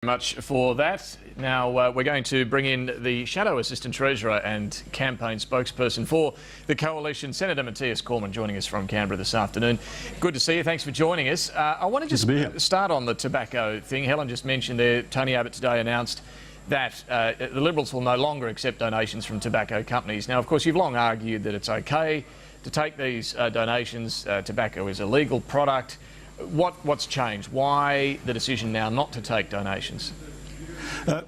Much for that. Now we're going to bring in the Shadow Assistant Treasurer and campaign spokesperson for the Coalition, Senator Matthias Cormann, joining us from Canberra this afternoon. Good to see you. Thanks for joining us. I want to just start on the tobacco thing. Helen just mentioned there, Tony Abbott today announced that the Liberals will no longer accept donations from tobacco companies. Now, of course, you've long argued that it's okay to take these donations. Tobacco is a legal product. What's changed? Why the decision now not to take donations?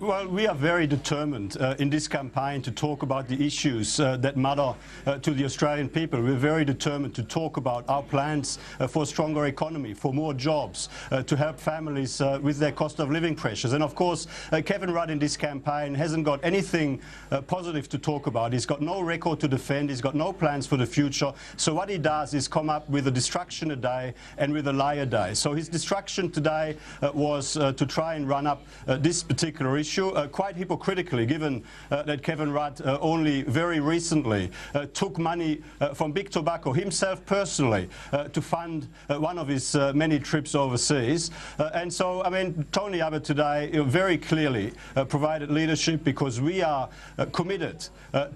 Well, we are very determined in this campaign to talk about the issues that matter to the Australian people. We're very determined to talk about our plans for a stronger economy, for more jobs, to help families with their cost of living pressures. And of course, Kevin Rudd in this campaign hasn't got anything positive to talk about. He's got no record to defend. He's got no plans for the future. So what he does is come up with a distraction a day and with a lie a day. So his distraction today was to try and run up this particular issue, quite hypocritically, given that Kevin Rudd only very recently took money from Big Tobacco himself personally to fund one of his many trips overseas. And so, I mean, Tony Abbott today very clearly provided leadership, because we are committed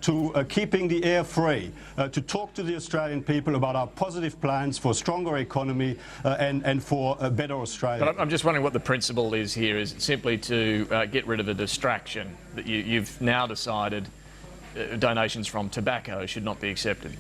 to keeping the air free, to talk to the Australian people about our positive plans for a stronger economy and for a better Australia. But I'm just wondering what the principle is here. Is it simply to get rid of a distraction that you've now decided donations from tobacco should not be accepted?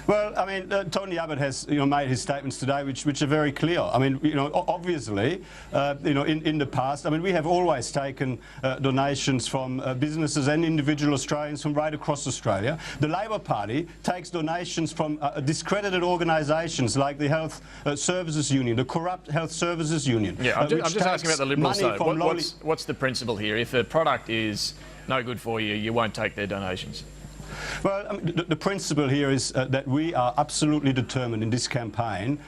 Well, I mean, Tony Abbott has, made his statements today, which are very clear. I mean, obviously, in the past, I mean, we have always taken donations from businesses and individual Australians from right across Australia. The Labor Party takes donations from discredited organisations like the Health Services Union, the corrupt Health Services Union. Yeah, I'm just asking about the Liberals, though. What's the principle here? If a product is no good for you, you won't take their donations. Well, I mean, the principle here is that we are absolutely determined in this campaign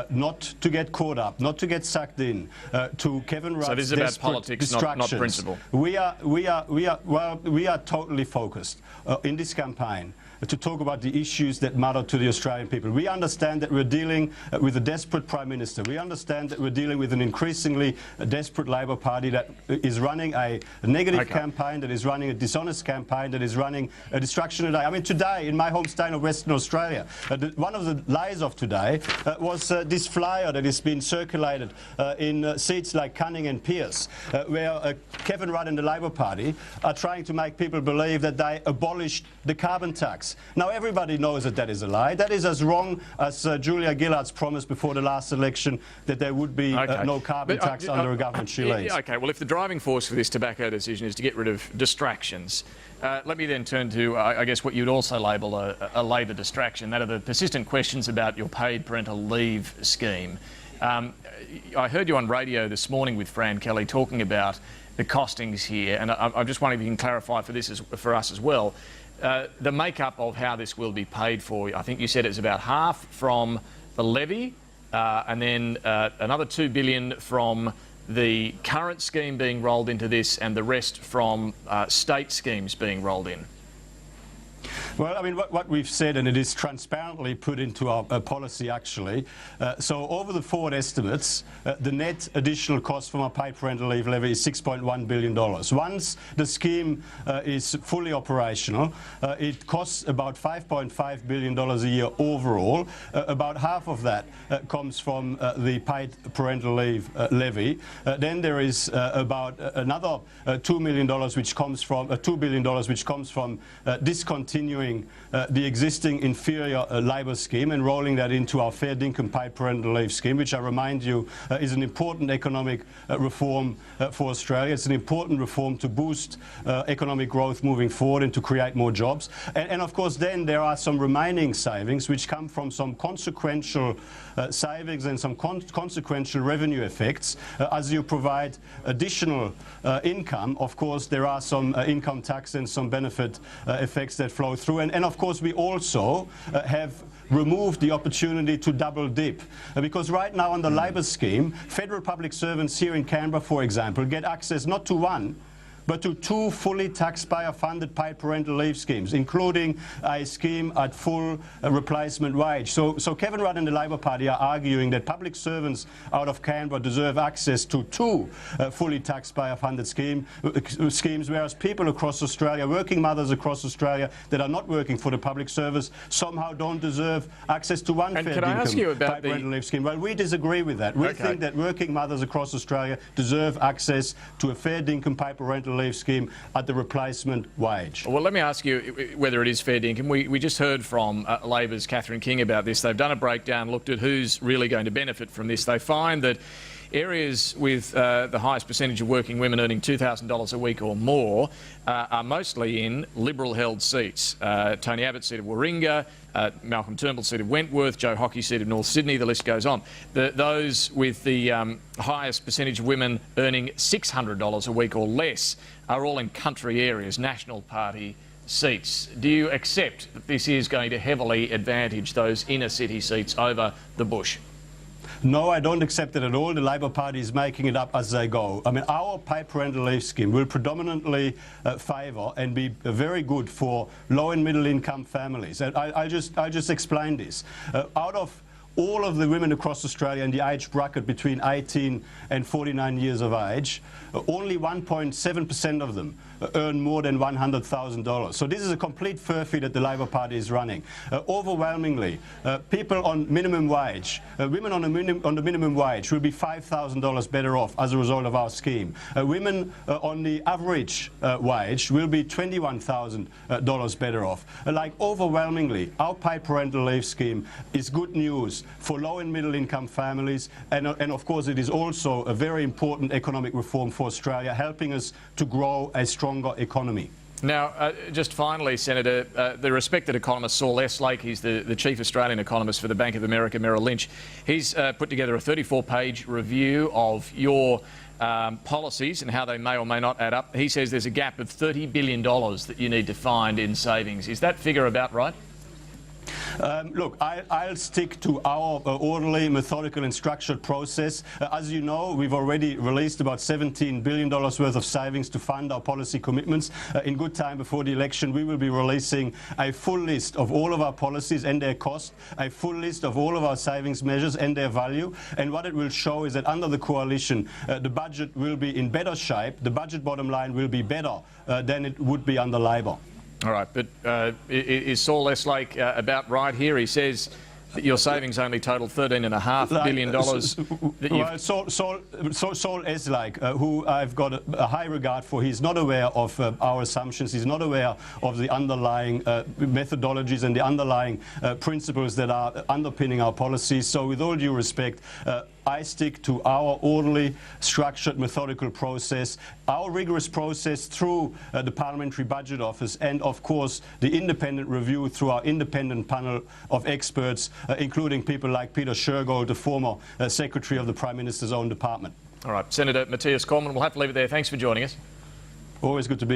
not to get caught up, not to get sucked in to Kevin Rudd's So this is about politics, not principle. We are totally focused in this campaign to talk about the issues that matter to the Australian people. We understand that we're dealing with a desperate Prime Minister. We understand that we're dealing with an increasingly desperate Labor Party that is running a negative campaign, that is running a dishonest campaign, that is running a distraction today. I mean, today, in my home state of Western Australia, one of the lies of today was this flyer that has been circulated in seats like Canning and Pearce, where Kevin Rudd and the Labor Party are trying to make people believe that they abolished the carbon tax. Now, everybody knows that that is a lie. That is as wrong as Julia Gillard's promise before the last election that there would be no carbon tax under a government she leads. OK, well, if the driving force for this tobacco decision is to get rid of distractions, let me then turn to, I guess, what you'd also label a Labor distraction, that are the persistent questions about your paid parental leave scheme. I heard you on radio this morning with Fran Kelly talking about the costings here, and I'm just wondering if you can clarify for us as well. The makeup of how this will be paid for. I think you said it's about half from the levy and then another $2 billion from the current scheme being rolled into this, and the rest from state schemes being rolled in. Well, I mean, what we've said, and it is transparently put into our policy, actually. So over the forward estimates, the net additional cost from our paid parental leave levy is $6.1 billion. Once the scheme is fully operational, it costs about $5.5 billion a year overall. About half of that comes from the paid parental leave levy. Then there is about another $2 billion which comes from discontinuing the existing inferior labour scheme and rolling that into our fair dinkum paid parental leave scheme, which I remind you is an important economic reform for Australia. It's an important reform to boost economic growth moving forward and to create more jobs. And of course, then there are some remaining savings which come from some consequential savings and some consequential revenue effects. As you provide additional income, of course, there are some income tax and some benefit effects that flow through. And of course, we also have removed the opportunity to double dip. Because right now on the Labor scheme, federal public servants here in Canberra, for example, get access not to one, but to 2 fully taxpayer-funded paid parental leave schemes, including a scheme at full replacement wage. So Kevin Rudd and the Labor Party are arguing that public servants out of Canberra deserve access to 2 fully taxpayer-funded schemes, whereas people across Australia, working mothers across Australia that are not working for the public service, somehow don't deserve access to one fair income paid parental leave scheme. Well, we disagree with that. We think that working mothers across Australia deserve access to a fair income paid parental leave scheme at the replacement wage. Well, let me ask you whether it is fair income. We just heard from Labor's Catherine King about this. They've done a breakdown, looked at who's really going to benefit from this. They find that areas with the highest percentage of working women earning $2,000 a week or more are mostly in Liberal-held seats. Tony Abbott's seat of Warringah, Malcolm Turnbull's seat of Wentworth, Joe Hockey's seat of North Sydney, the list goes on. Those with the highest percentage of women earning $600 a week or less are all in country areas, National Party seats. Do you accept that this is going to heavily advantage those inner city seats over the bush? No, I don't accept it at all. The Labor Party is making it up as they go. I mean, our paid parental leave scheme will predominantly favour and be very good for low and middle income families. And I'll just explain this. Out of all of the women across Australia in the age bracket between 18 and 49 years of age, only 1.7% of them earn more than $100,000. So this is a complete furphy that the Labor Party is running. Overwhelmingly, people on minimum wage, women on the minimum wage will be $5,000 better off as a result of our scheme. Women on the average wage will be $21,000 better off. Overwhelmingly, our paid parental leave scheme is good news for low and middle income families, and of course it is also a very important economic reform for Australia, helping us to grow a stronger economy. Now, just finally, Senator, the respected economist Saul Eslake, he's the chief Australian economist for the Bank of America Merrill Lynch, he's put together a 34-page review of your policies and how they may or may not add up. He says there's a gap of $30 billion that you need to find in savings. Is that figure about right? Look, I'll stick to our orderly, methodical and structured process. As you know, we've already released about $17 billion worth of savings to fund our policy commitments. In good time before the election, we will be releasing a full list of all of our policies and their cost, a full list of all of our savings measures and their value. And what it will show is that under the coalition, the budget will be in better shape, the budget bottom line will be better than it would be under Labor. All right, but is Saul Eslake about right here? He says that your savings only total $13.5 billion. Well, Saul Eslake, who I've got a high regard for, he's not aware of our assumptions. He's not aware of the underlying methodologies and the underlying principles that are underpinning our policies. So with all due respect, I stick to our orderly, structured, methodical process, our rigorous process through the Parliamentary Budget Office, and of course the independent review through our independent panel of experts, including people like Peter Shergold, the former Secretary of the Prime Minister's own department. All right, Senator Matthias Cormann, we'll have to leave it there. Thanks for joining us. Always good to be here.